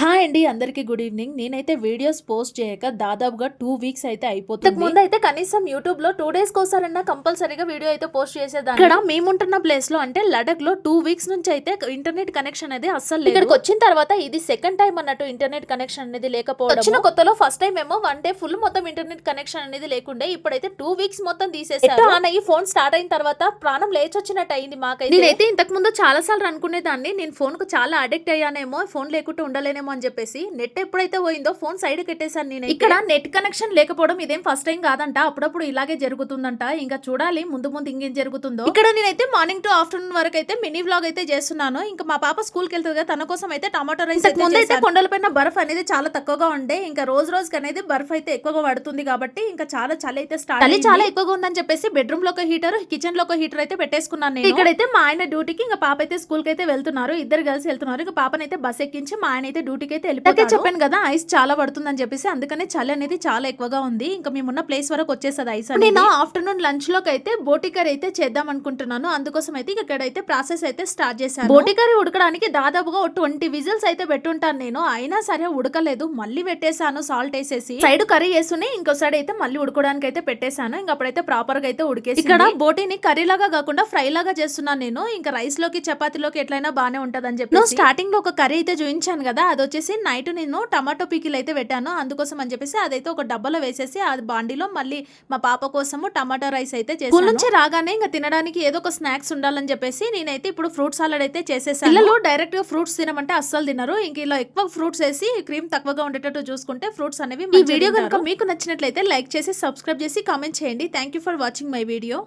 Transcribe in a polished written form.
Hi అండి. అందరికీ good evening. నేనైతే వీడియోస్ పోస్ట్ చేయక దాదాపుగా 2 వీక్స్ అయితే అయిపోతుంది. ఇంతకు ముందైతే కనీసం యూట్యూబ్‌లో 2 డేస్‌కోసారన్నా కంపల్సరీగా వీడియో అయితే పోస్ట్ చేసేదాన్ని. ఇక్కడ మేముంటున్న ప్లేస్‌లో అంటే లడఖ్‌లో 2 వీక్స్ నుంచి అయితే ఇంటర్నెట్ కనెక్షన్ అనేది అస్సలు లేదు. ఇక్కడికొచ్చిన తర్వాత ఇది సెకండ్ టైం అన్నట్టు ఇంటర్నెట్ కనెక్షన్ అనేది లేకపోవడం. వచ్చిన కొత్తలో ఫస్ట్ టైం ఏమో 1 డే ఫుల్ మొత్తం ఇంటర్నెట్ కనెక్షన్ అనేది లేకుండే. ఇప్పుడైతే 2 వీక్స్ మొత్తం తీసేసారు. ఆన్ అయ్యి ఫోన్ స్టార్ట్ అయిన తర్వాత ప్రాణం లేచొచ్చినట్టు అయింది మాకైతే. నేనైతే ఇంతకు ముందు చాలా సార్లు అనుకునేదాన్ని నేను ఫోన్‌కు చాలా అడిక్ట్ అయ్యానేమో, ఫోన్ లేకుంటే ఉండలేనేమో అని చెప్పేసి నెట్ ఎప్పుడైతే పోయిందో ఫోన్ సైడ్ పెట్టేశాను నేను. ఇక్కడ నెట్ కనెక్షన్ లేకపోవడం ఇదేం ఫస్ట్ టైం కాదంట, అప్పుడప్పుడు ఇలాగే జరుగుతుందంట. ఇంకా చూడాలి ముందు ముందు ఇంకేం జరుగుతుందో. ఇక్కడ నేనైతే మార్నింగ్ టు ఆఫ్టర్నూన్ వరకు అయితే మినీ వ్లాగ్ అయితే చేస్తున్నాను. ఇంకా మా పాప స్కూల్ కి వెళ్తుంది కదా, తన కోసం అయితే టమాటో రైస్ ముందైతే కొండలపైన బర్ఫ్ అనేది చాలా తక్కువగా ఉండే, ఇంకా రోజు రోజుకి అనేది బర్ఫ్ అయితే ఎక్కువగా పడుతుంది కాబట్టి ఇంకా చాలా చలి అయితే స్టార్ట్ చలి చాలా ఎక్కువగా ఉందని చెప్పేసి బెడ్రూమ్ లో ఒక హీటర్, కిచెన్ లో ఒక హీటర్ అయితే పెట్టేసుకున్నాను నేను. ఇక్కడైతే మా ఆయన డ్యూటీకి, ఇంకా పాప అయితే స్కూల్ కి అయితే వెళ్తున్నారు. ఇద్దరు కలిసి వెళ్తున్నారు. ఇంకా పాపనైతే బస్ ఎక్కించి మా ఆయన అయితే డ్యూటీకి అయితే వెళ్ళిపోతారు. చెప్పాను కదా ఐస్ చాలా పడుతుందని చెప్పేసి, అందుకనే చలి అనేది చాలా ఎక్కువగా ఉంది. ఇంకా మేమున్న ప్లేస్ వరకు వచ్చేస్తుంది ఐస్. నేను ఆఫ్టర్నూన్ లంచ్ లోకి అయితే బోటి కర్రీ అయితే చేద్దాం అనుకుంటున్నాను. అందుకోసం అయితే ఇక్కడైతే ప్రాసెస్ అయితే స్టార్ట్ చేశాను. బోటి కర్రీ ఉడకడానికి దాదాపుగా 20 విజిల్స్ అయితే పెట్టుంటాను నేను. అయినా సరే ఉడకలేదు. మళ్ళీ పెట్టేశాను సాల్ట్ వేసేసి. సైడ్ కర్రీ వేసుకుని ఇంకో సైడ్ అయితే మళ్ళీ ఉడకడానికి అయితే పెట్టేశాను. ఇంకా అప్పుడైతే ప్రాపర్ గా అయితే ఉడికేసి, ఇక్కడ బోటిని కర్రీ లాగా కాకుండా ఫ్రై లాగా చేస్తున్నాను నేను. ఇంకా రైస్ లోకి చపాతీలోకి ఎట్లయినా బానే ఉంటది అని చెప్పి స్టార్టింగ్ లో ఒక కర్రీ అయితే చూపించాను కదా, అది వచ్చేసి నైట్ నేను టమాటో పీకిల్ అయితే పెట్టాను. అందుకోసం అని చెప్పేసి అదైతే ఒక డబ్బాలో వేసేసి అది బాండీలో మళ్ళీ మా పాప కోసము టమాటో రైస్ అయితే చేశాను. స్కూల్ నుంచి రాగానే ఇంకా తినడానికి ఏదో ఒక స్నాక్స్ ఉండాలని చెప్పేసి నేనైతే ఇప్పుడు ఫ్రూట్ సాలడ్ అయితే చేసేసాను. పిల్లలు డైరెక్ట్ గా ఫ్రూట్స్ తినమంటే అస్సలు తినరు. ఇంక ఇలా ఎక్కువ ఫ్రూట్స్ వేసి క్రీమ్ తక్కువగా ఉండేటట్టు చూసుకుంటే ఫ్రూట్స్ అనేవి. ఈ వీడియో కనుక మీకు నచ్చినట్లయితే లైక్ చేసి సబ్స్క్రైబ్ చేసి కామెంట్ చేయండి. Thank you for watching my video.